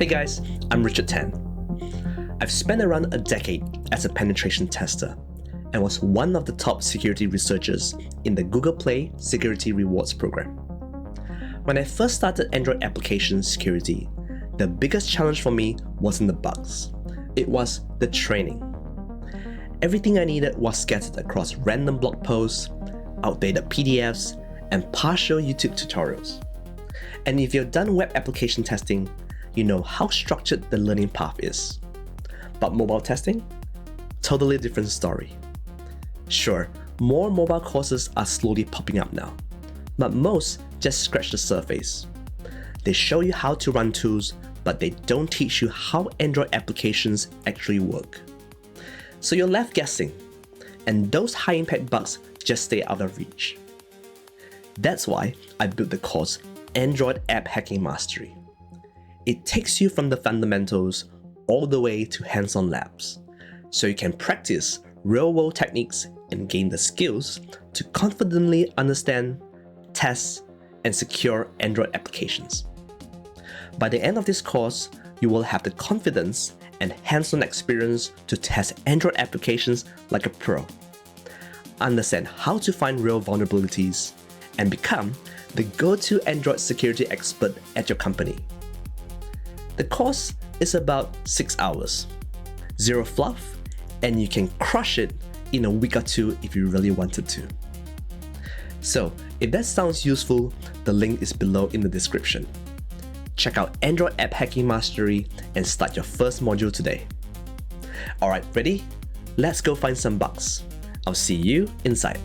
Hey guys, I'm Richard Tan. I've spent around a decade as a penetration tester and was one of the top security researchers in the Google Play Security Rewards program. When I first started Android application security, the biggest challenge for me wasn't the bugs, it was the training. Everything I needed was scattered across random blog posts, outdated PDFs, and partial YouTube tutorials. And if you've done web application testing, you know how structured the learning path is. But mobile testing? Totally different story. Sure, more mobile courses are slowly popping up now, but most just scratch the surface. They show you how to run tools, but they don't teach you how Android applications actually work. So you're left guessing, and those high-impact bugs just stay out of reach. That's why I built the course Android App Hacking Mastery. It takes you from the fundamentals all the way to hands-on labs, so you can practice real-world techniques and gain the skills to confidently understand, test, and secure Android applications. By the end of this course, you will have the confidence and hands-on experience to test Android applications like a pro, understand how to find real vulnerabilities, and become the go-to Android security expert at your company. The course is about 6 hours, zero fluff, and you can crush it in a week or two if you really wanted to. So, if that sounds useful, the link is below in the description. Check out Android App Hacking Mastery and start your first module today. Alright, ready? Let's go find some bugs. I'll see you inside.